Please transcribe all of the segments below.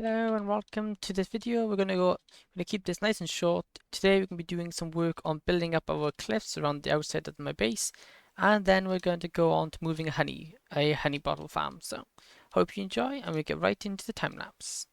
Hello and welcome to this video. We're gonna keep this nice and short. Today we're gonna be doing some work on building up our cliffs around the outside of my base, and then we're going to go on to moving a honey bottle farm. So hope you enjoy, and we get right into the time lapse.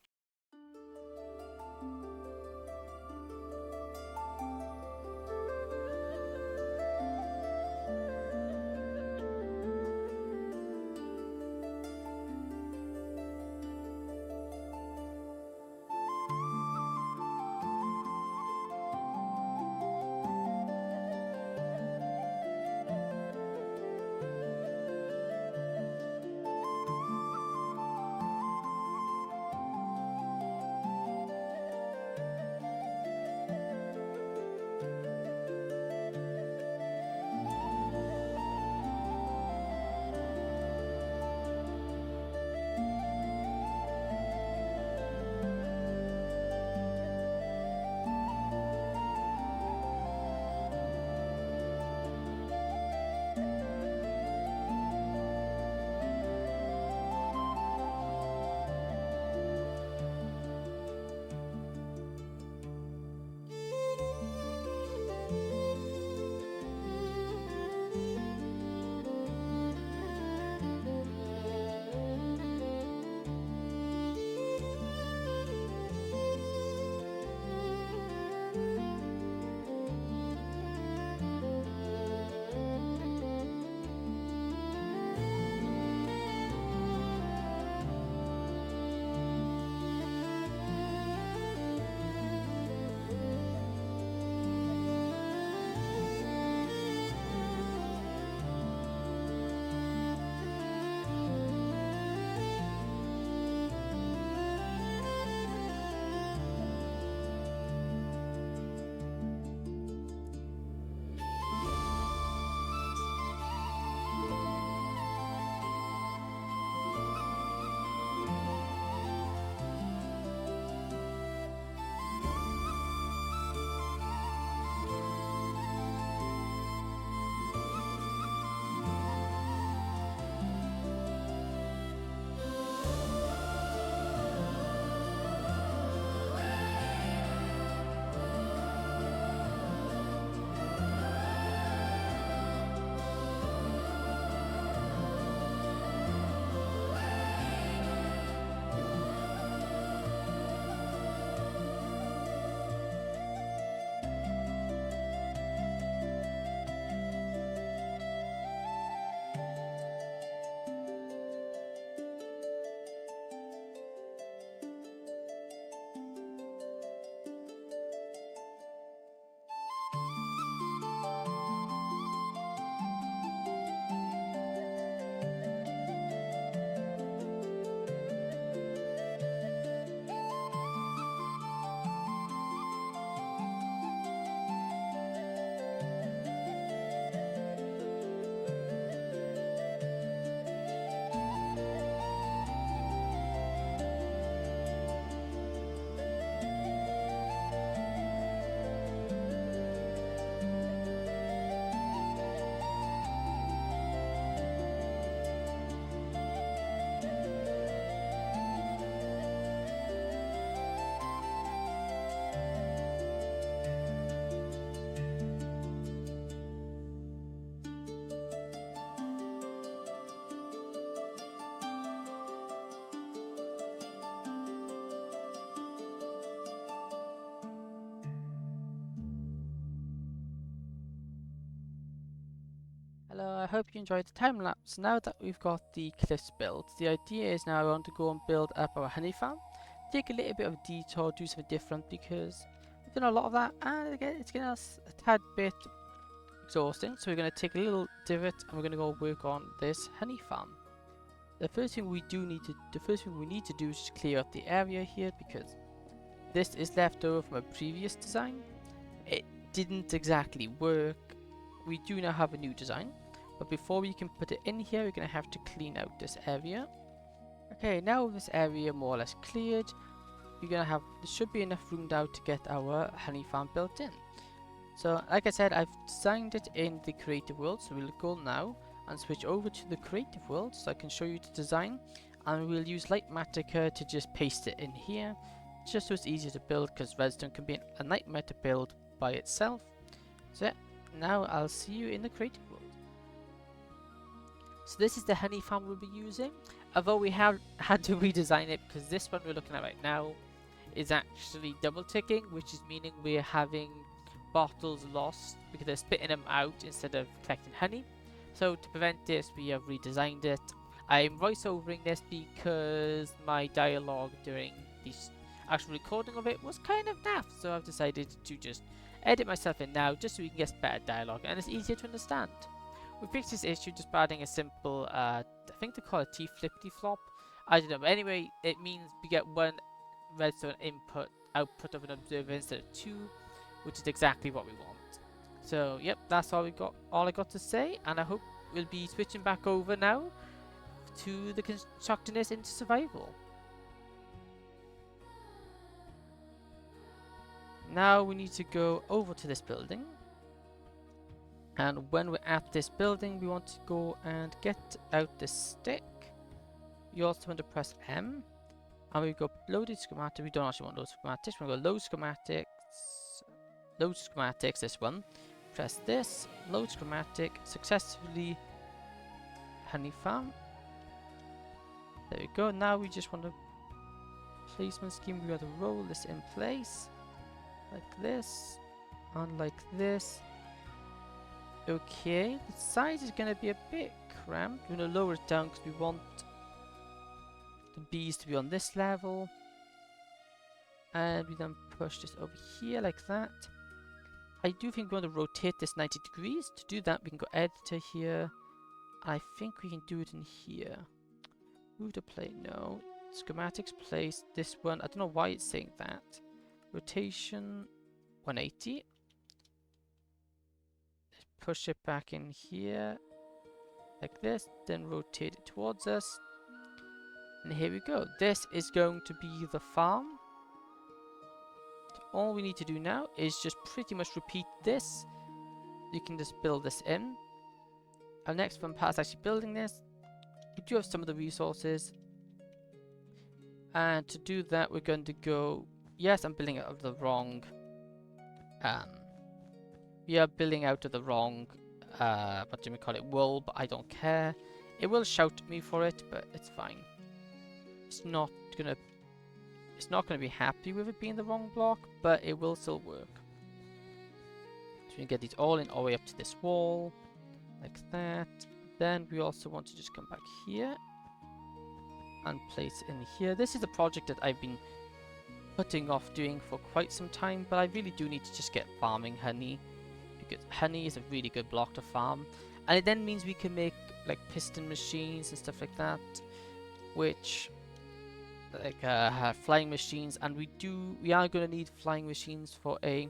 Hello, I hope you enjoyed the time lapse. Now that we've got the cliffs built, the idea is now I want to go and build up our honey farm. Take a little bit of a detour, do something different because we've done a lot of that and again, it's getting us a tad bit exhausting. So we're going to take a little divot and we're going to go work on this honey farm. The first thing we need to do is just clear out the area here because this is left over from a previous design. It didn't exactly work. We do now have a new design, but before we can put it in here, we're going to have to clean out this area. Okay, now with this area more or less cleared, there should be enough room now to get our honey farm built in. So like I said, I've designed it in the creative world, so we'll go now and switch over to the creative world so I can show you the design and we'll use light matica to just paste it in here, just so it's easier to build, because redstone can be a nightmare to build by itself. So yeah, now I'll see you in the creative world. So this is the honey farm we'll be using, although we have had to redesign it because this one we're looking at right now is actually double ticking, which is meaning we're having bottles lost because they're spitting them out instead of collecting honey. So to prevent this, we have redesigned it. I'm voiceovering this because my dialogue during the actual recording of it was kind of naff, so I've decided to just edit myself in now just so we can get better dialogue and it's easier to understand. We fixed this issue just by adding a simple, I think they call it T-flippity-flop. I don't know, but anyway, it means we get one redstone output of an observer instead of two, which is exactly what we want. So, yep, that's all I got to say, and I hope we'll be switching back over now to the constructing this into survival. Now we need to go over to this building. And when we're at this building, we want to go and get out this stick. You also want to press M. And we go loaded schematic. We don't actually want load schematics. We're going to go load schematics. Load schematics, this one. Press this. Load schematic. Successfully honey farm. There we go. Now we just want to placement scheme. We got to roll this in place. Like this. And like this. Okay, the size is going to be a bit cramped. We're going to lower it down because we want the bees to be on this level. And we then push this over here like that. I do think we want to rotate this 90 degrees. To do that, we can go editor here. I think we can do it in here. Move the plane, no. Schematics place, this one. I don't know why it's saying that. Rotation 180. Push it back in here like this, then rotate it towards us, and here we go. This is going to be the farm. So all we need to do now is just pretty much repeat this. You can just build this in. Our next fun part is actually building this. We do have some of the resources, and to do that we're going to go, yes, I'm building out of the wrong we are building out of the wrong, what do we call it, wool, but I don't care. It will shout at me for it, but it's fine. It's not gonna be happy with it being the wrong block, but it will still work. So we get these all in all the way up to this wall, like that. Then we also want to just come back here and place in here. This is a project that I've been putting off doing for quite some time, but I really do need to just get farming honey. Because honey is a really good block to farm, and it then means we can make like piston machines and stuff like that, which like have flying machines, and we are going to need flying machines for a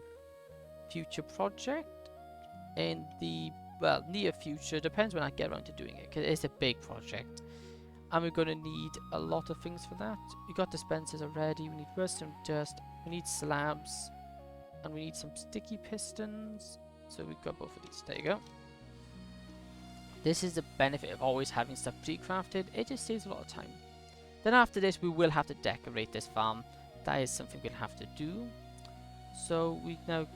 future project in the near future. Depends when I get around to doing it, because it's a big project, and we're going to need a lot of things for that. We got dispensers already. We need redstone dust. We need slabs, and we need some sticky pistons. So we've got both of these. There you go. This is the benefit of always having stuff pre-crafted. It just saves a lot of time. Then after this, we will have to decorate this farm. That is something we'll have to do. So we now...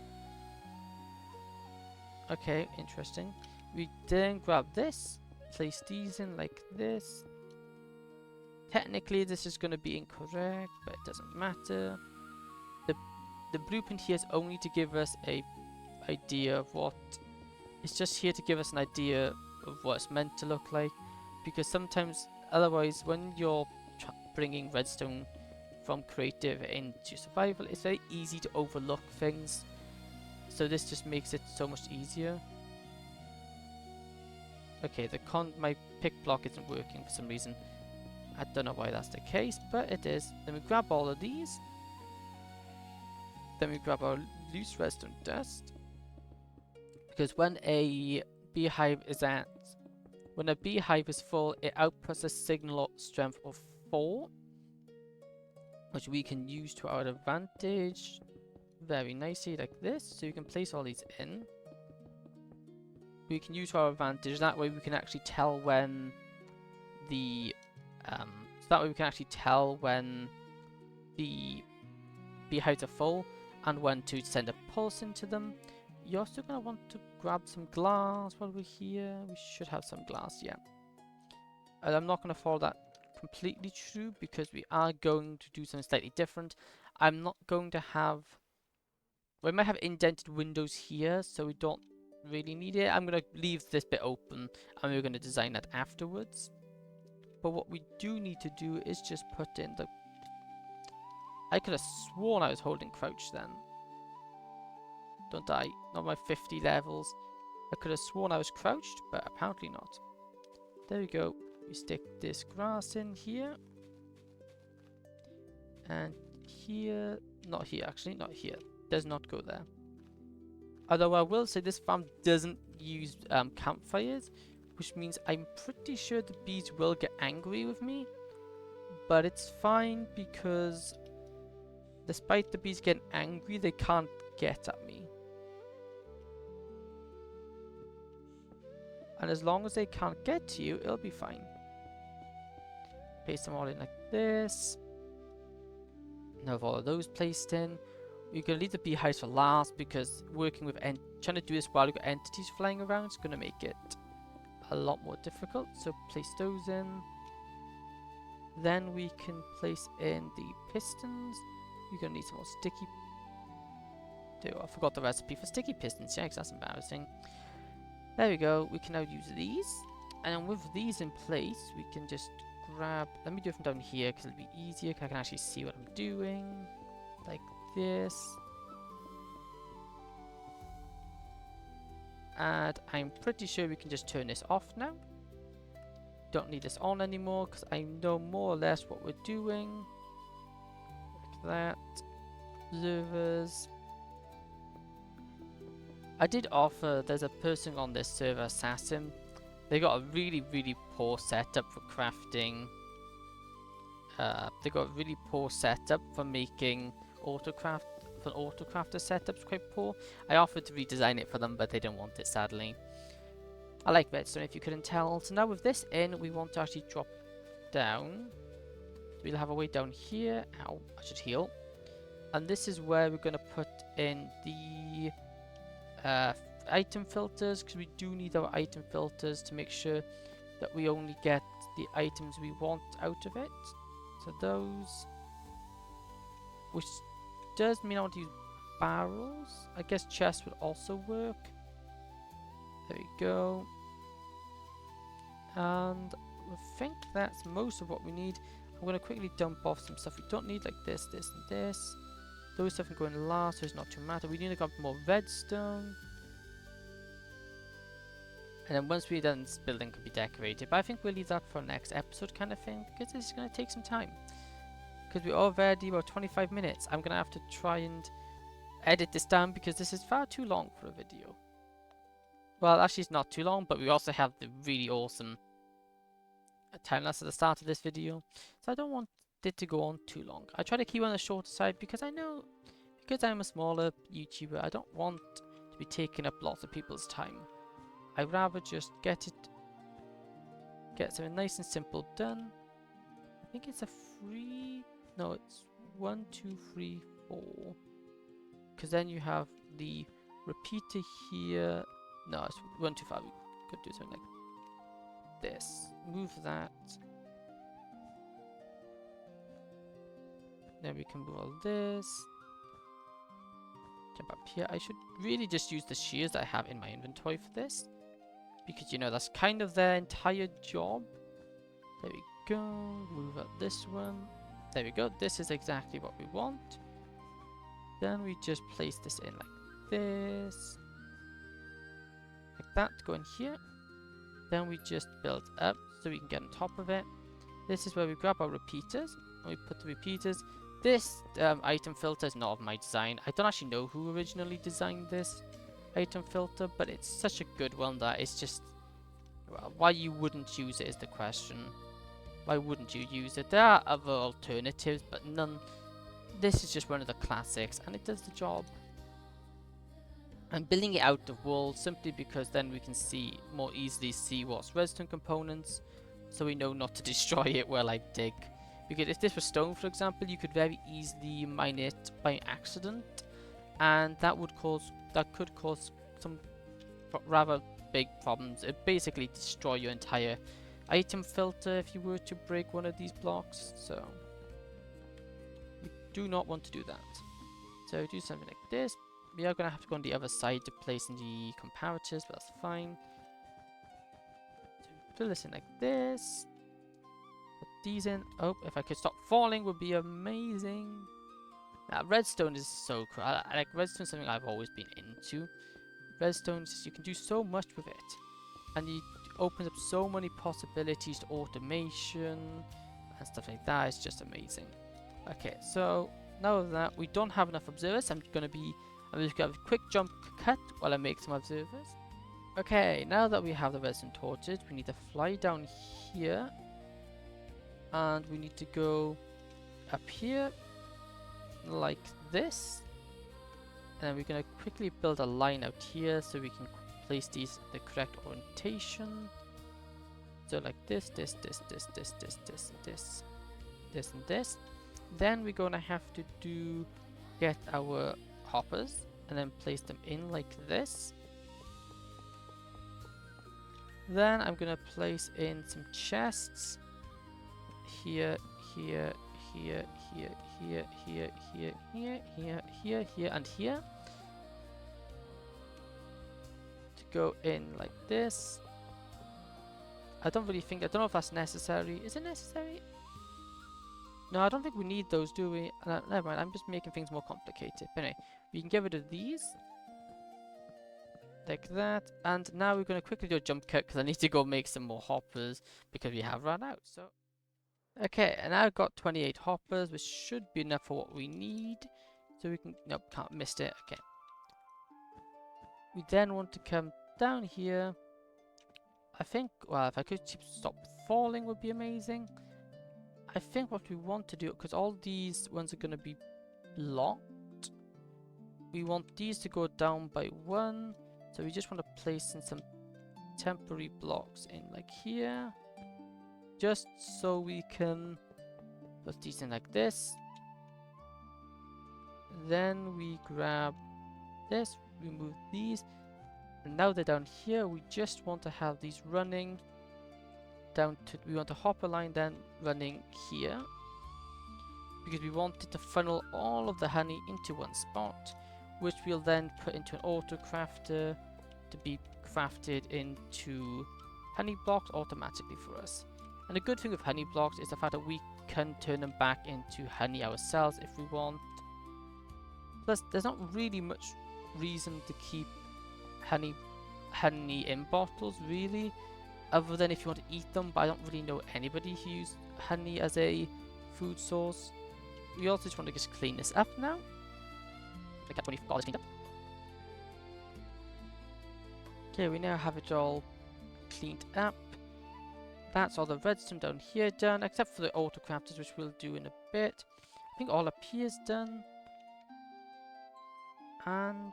Okay, interesting. We then grab this, place these in like this. Technically, this is going to be incorrect, but it doesn't matter. The blueprint here is only to give us a idea of what, it's just here to give us an idea of what it's meant to look like, because sometimes otherwise when you're bringing redstone from creative into survival, it's very easy to overlook things, so this just makes it so much easier. Okay, my pick block isn't working for some reason. I don't know why that's the case, but it is. Then we grab all of these, then we grab our loose redstone dust. Because when a beehive is full, it outputs a signal strength of 4, which we can use to our advantage very nicely like this. So you can place all these in. We can use to our advantage. That way we can actually tell when the So that way we can actually tell when the beehives are full and when to send a pulse into them. You're also going to want to grab some glass while we're here. We should have some glass, yeah. And I'm not going to follow that completely true because we are going to do something slightly different. I'm not going to have... We might have indented windows here, so we don't really need it. I'm going to leave this bit open and we're going to design that afterwards. But what we do need to do is just put in the... I could have sworn I was holding crouch then. Don't I? Not my 50 levels. I could have sworn I was crouched, but apparently not. There we go. We stick this grass in here. And here. Not here, actually. Not here. Does not go there. Although I will say this farm doesn't use campfires, which means I'm pretty sure the bees will get angry with me. But it's fine because despite the bees getting angry, they can't get at me. And as long as they can't get to you, it'll be fine. Paste them all in like this. Now with all of those placed in, we're going to leave the beehives for last because working with trying to do this while we've got entities flying around is going to make it a lot more difficult. So place those in. Then we can place in the pistons. You're going to need some more sticky. I forgot the recipe for sticky pistons. Yeah, that's embarrassing. There we go. We can now use these. And with these in place, we can just grab... Let me do it from down here because it'll be easier. I can actually see what I'm doing. Like this. And I'm pretty sure we can just turn this off now. Don't need this on anymore because I know more or less what we're doing. Like that. Observers. I did offer, there's a person on this server, Assassin. They got a really, really poor setup for crafting. They got a really poor setup for making autocraft. For an autocrafter setup's quite poor. I offered to redesign it for them, but they didn't want it, sadly. I like redstone, if you couldn't tell. So now with this in, we want to actually drop down. We'll have a way down here. Ow, I should heal. And this is where we're going to put in the item filters, because we do need our item filters to make sure that we only get the items we want out of it. So those, which does mean I want to use barrels. I guess chests would also work. There we go. And I think that's most of what we need. I'm going to quickly dump off some stuff we don't need, like this, this, and this. Those stuff can go in last, so it's not too matter. We need to grab more redstone. And then once we're done, this building can be decorated. But I think we'll leave that for next episode kind of thing, because this is going to take some time. Because we're already about 25 minutes. I'm going to have to try and edit this down because this is far too long for a video. Well, actually it's not too long, but we also have the really awesome time-lapse at the start of this video. So I don't want it to go on too long. I try to keep on the shorter side because I know, because I'm a smaller YouTuber, I don't want to be taking up lots of people's time. I'd rather just get something nice and simple done. I think it's a free... No, it's 1, 2, 3, 4. Because then you have the repeater here. No, it's 1, 2, 5. We could do something like this. Move that. Then we can move all this. Jump up here. I should really just use the shears that I have in my inventory for this. Because, you know, that's kind of their entire job. There we go. Move up this one. There we go. This is exactly what we want. Then we just place this in like this. Like that. Go in here. Then we just build up so we can get on top of it. This is where we grab our repeaters. And we put the repeaters. This item filter is not of my design. I don't actually know who originally designed this item filter, but it's such a good one that it's just... Well, why you wouldn't use it is the question. Why wouldn't you use it? There are other alternatives, but none. This is just one of the classics, and it does the job. I'm building it out of wool simply because then we can more easily see what's redstone components, so we know not to destroy it while I dig. Because if this was stone, for example, you could very easily mine it by accident, and that could cause some rather big problems. It basically destroy your entire item filter if you were to break one of these blocks. So we do not want to do that. So do something like this. We are going to have to go on the other side to place in the comparators, but that's fine. So fill this in like this. Put these in. Oh, if I could stop falling would be amazing. Redstone is so cool. I like redstone, something I've always been into. Redstone, you can do so much with it. And it opens up so many possibilities to automation and stuff like that. It's just amazing. Okay, so now that we don't have enough observers, I'm just going to have a quick jump cut while I make some observers. Okay, now that we have the redstone torches, we need to fly down here. And we need to go up here like this. And then we're going to quickly build a line out here so we can place these the correct orientation. So like this, this, this, this, this, this, this, this, this, and this. Then we're going to have to get our hoppers and then place them in like this. Then I'm going to place in some chests here, here, here, here, here, here, here, here, here, here, here, and here. To go in like this. I don't know if that's necessary. Is it necessary? No, I don't think we need those, do we? Never mind, I'm just making things more complicated. But anyway, we can get rid of these. Like that. And now we're going to quickly do a jump cut because I need to go make some more hoppers because we have run out. So, okay, and I've got 28 hoppers, which should be enough for what we need. So we can, nope, can't miss it. Okay. We then want to come down here. I think, well, if I could stop falling would be amazing. I think what we want to do, because all these ones are going to be locked, we want these to go down by 1. So we just want to place in some temporary blocks in like here. Just so we can put these in like this. Then we grab this, remove these. And now they're down here, we just want to have these running down to, we want a hopper line then running here. Because we want it to funnel all of the honey into one spot, which we'll then put into an auto crafter to be crafted into honey blocks automatically for us. And the good thing with honey blocks is the fact that we can turn them back into honey ourselves if we want. Plus, there's not really much reason to keep honey in bottles, really, other than if you want to eat them, but I don't really know anybody who uses honey as a food source. We also just want to just clean this up now. I got $20 cleaned up. Okay, we now have it all cleaned up. That's all the redstone down here done, except for the auto crafters, which we'll do in a bit. I think all up here is done. And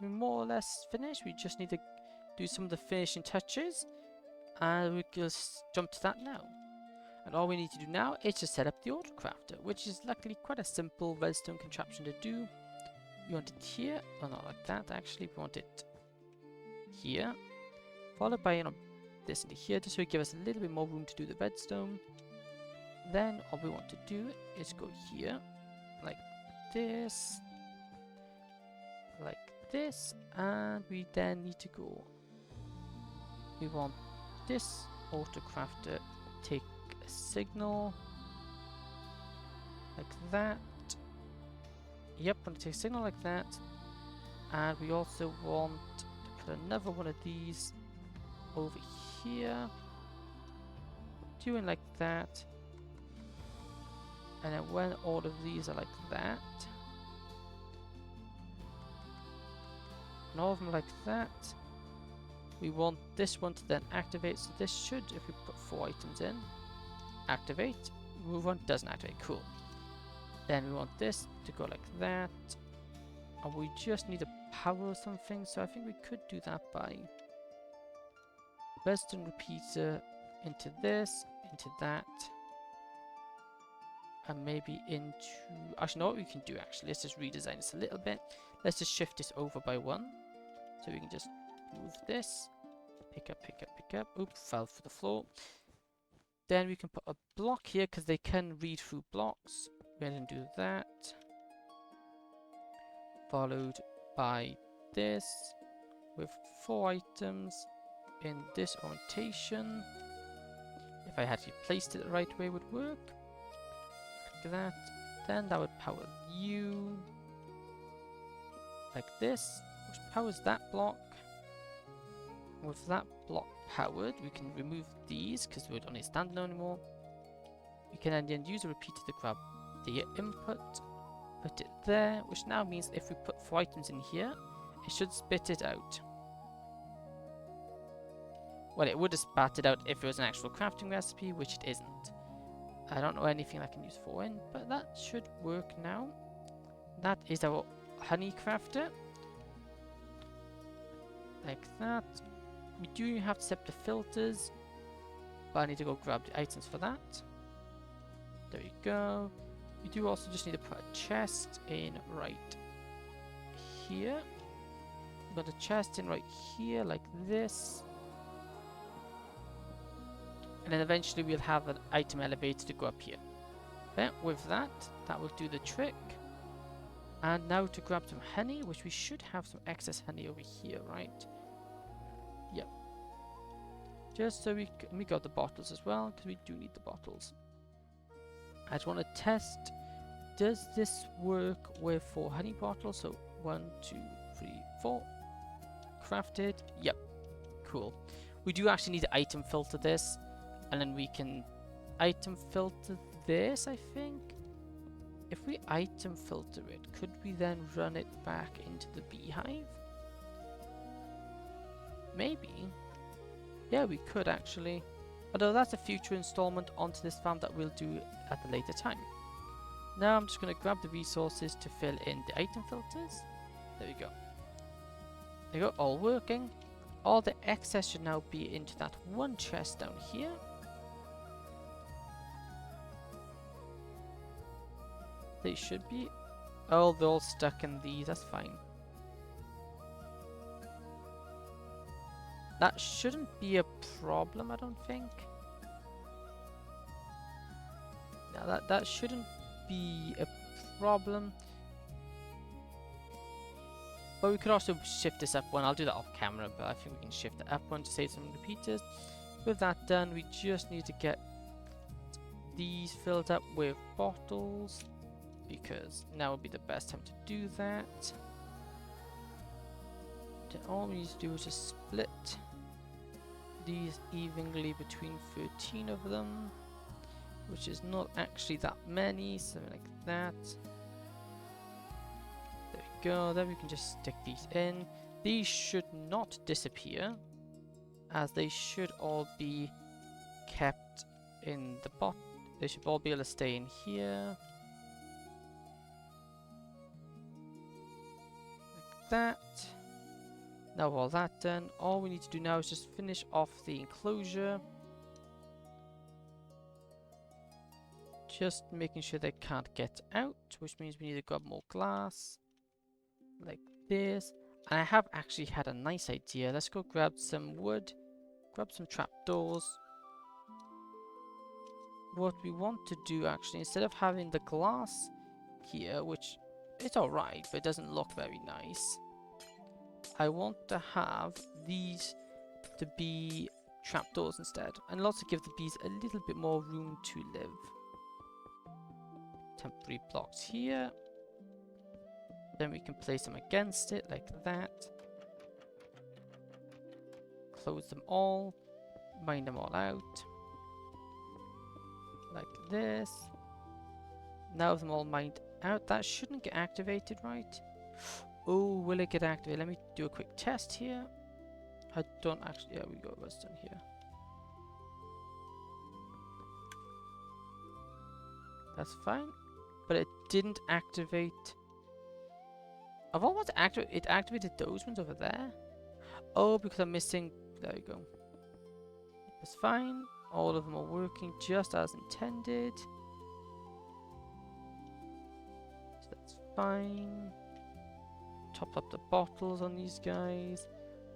we're more or less finished. We just need to do some of the finishing touches. And we can jump to that now. And all we need to do now is just set up the auto crafter, which is luckily quite a simple redstone contraption to do. We want it here, well not like that actually, we want it here, followed by this into here, just so it gives us a little bit more room to do the redstone. Then all we want to do is go here, like this, and we then need to go, we want this auto crafter take a signal, like that. Yep, want to take a signal like that. And we also want to put another one of these over here, doing like that. And then when all of these are like that, and all of them like that, we want this one to then activate. So this should, if we put 4 items in, activate. Move on, doesn't activate, cool. Then we want this to go like that. And we just need a power or something, so I think we could do that by redstone repeater into this, into that. and maybe into... Actually, know what we can do, actually? Let's just redesign this a little bit. Let's just shift this over by 1. So we can just move this. Pick up, pick up, pick up. Oops, fell for the floor. Then we can put a block here, because they can read through blocks. Go ahead and do that. Followed by this, with 4 items in this orientation. If I had placed it the right way, it would work. Like that. Then that would power you. Like this, which powers that block. With that block powered, we can remove these because we don't need standalone anymore. We can then use a repeater to grab the input, put it there, which now means if we put 4 items in here, it should spit it out. Well, it would have spat it out if it was an actual crafting recipe, which it isn't. I don't know anything I can use 4 in, but that should work now. That is our honey crafter. Like that. We do have to set the filters, but I need to go grab the items for that. There we go. We do also just need to put a chest in right here. We've got a chest in right here, like this. And then eventually we'll have an item elevator to go up here. Then with that, that will do the trick. And now to grab some honey, which we should have some excess honey over here, right? Yep. Just so we got the bottles as well, because we do need the bottles. I just want to test, does this work with 4 honey bottles? So 1, 2, 3, 4. Crafted. Yep. Cool. We do actually need to item filter this, and then we can item filter this, I think. If we item filter it, could we then run it back into the beehive? Maybe. Yeah, we could actually. Although that's a future installment onto this farm that we'll do at a later time. Now I'm just going to grab the resources to fill in the item filters. There we go. There we go, all working. All the excess should now be into that one chest down here. They should be. Oh, they're all stuck in these, that's fine. That shouldn't be a problem, I don't think. No, that shouldn't be a problem. But we could also shift this up one. I'll do that off camera, but I think we can shift it up one to save some repeaters. With that done, we just need to get these filled up with bottles, because now would be the best time to do that. Then all we need to do is just split these evenly between 13 of them, which is not actually that many, so like that. There we go. Then we can just stick these in. These should not disappear, as they should all be kept in the bot. They should all be able to stay in here. Like that. Now all that done, all we need to do now is just finish off the enclosure. Just making sure they can't get out, which means we need to grab more glass. Like this. And I have actually had a nice idea. Let's go grab some wood. Grab some trapdoors. What we want to do actually, instead of having the glass here, which it's alright, but it doesn't look very nice. I want to have these to be trapdoors instead, and also give the bees a little bit more room to live. Temporary blocks here. Then we can place them against it like that. Close them all. Mine them all out. Like this. Now them all mined out. That shouldn't get activated, right? Oh, will it get activated? Let me do a quick test here. I don't actually... Yeah, we go. What's done here? That's fine. But it didn't activate... Of all ones it activated those ones over there? Oh, because I'm missing... There we go. That's fine. All of them are working just as intended. fine. Top up the bottles on these guys.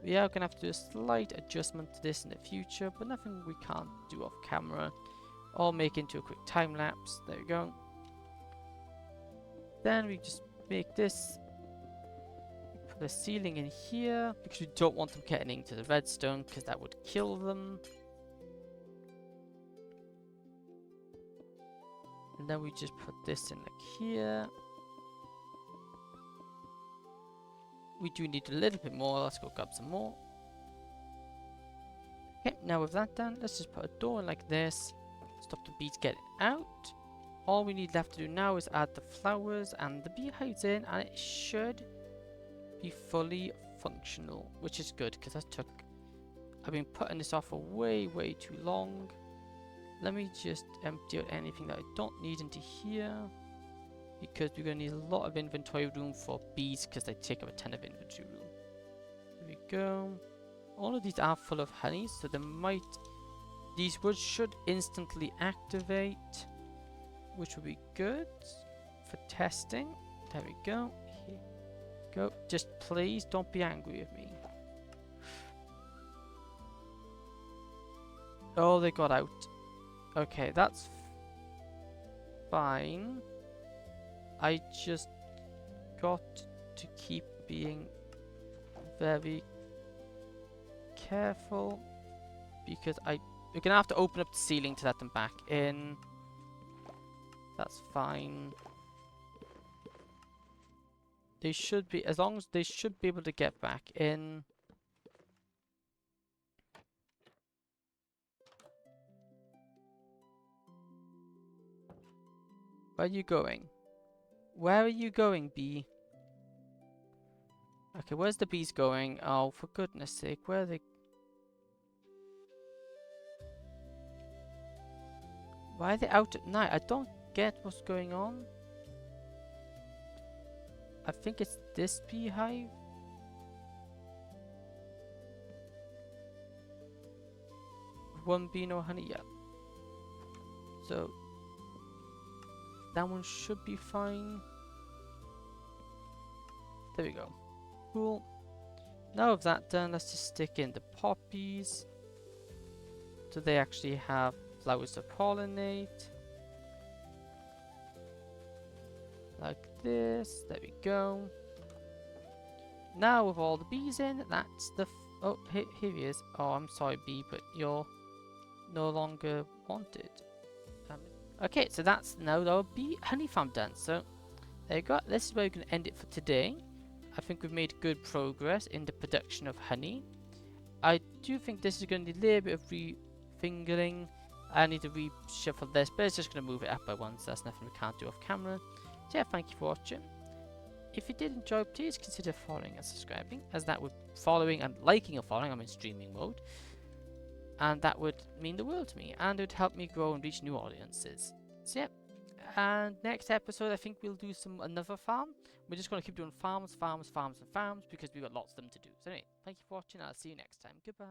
We are going to have to do a slight adjustment to this in the future, but nothing we can't do off camera. Or make into a quick time lapse. There we go. Then we just make this. Put the ceiling in here because we don't want them getting into the redstone because that would kill them. And then we just put this in like here. We do need a little bit more. Let's go grab some more. Okay, now with that done, let's just put a door in like this. Stop the bees getting out. All we need left to do now is add the flowers and the beehives in, and it should be fully functional, which is good because I've been putting this off for way too long. Let me just empty out anything that I don't need into here, because we're going to need a lot of inventory room for bees because they take up a ton of inventory room. There we go. All of these are full of honey, so these should instantly activate, which will be good for testing. There we go. Here we go. Just please don't be angry with me. Oh, they got out. Okay, that's fine. I just got to keep being very careful because we're gonna have to open up the ceiling to let them back in. That's fine. They should be, as long as they should be able to get back in. Where are you going? Where are you going, bee? Okay, where's the bees going? Oh, for goodness sake, where are they? Why are they out at night? I don't get what's going on. I think it's this beehive. One bee, no honey yet. So that one should be fine. There we go. Cool. Now with that done, let's just stick in the poppies. So they actually have flowers to pollinate. Like this. There we go. Now with all the bees in, that's the... oh, here he is. Oh, I'm sorry, bee, but you're no longer wanted. Okay, so that's now our bee honey farm done. So there you go. This is where we can end it for today. I think we've made good progress in the production of honey. I do think this is going to need a little bit of refingering. I need to reshuffle this, but it's just going to move it up by one, so that's nothing we can't do off camera. So yeah, thank you for watching. If you did enjoy, please consider following and subscribing, as that would following and liking and following. I'm in streaming mode. And that would mean the world to me, and it would help me grow and reach new audiences. So yeah, and next episode I think we'll do another farm. We're just going to keep doing farms because we've got lots of them to do. So anyway, thank you for watching, and I'll see you next time. Goodbye.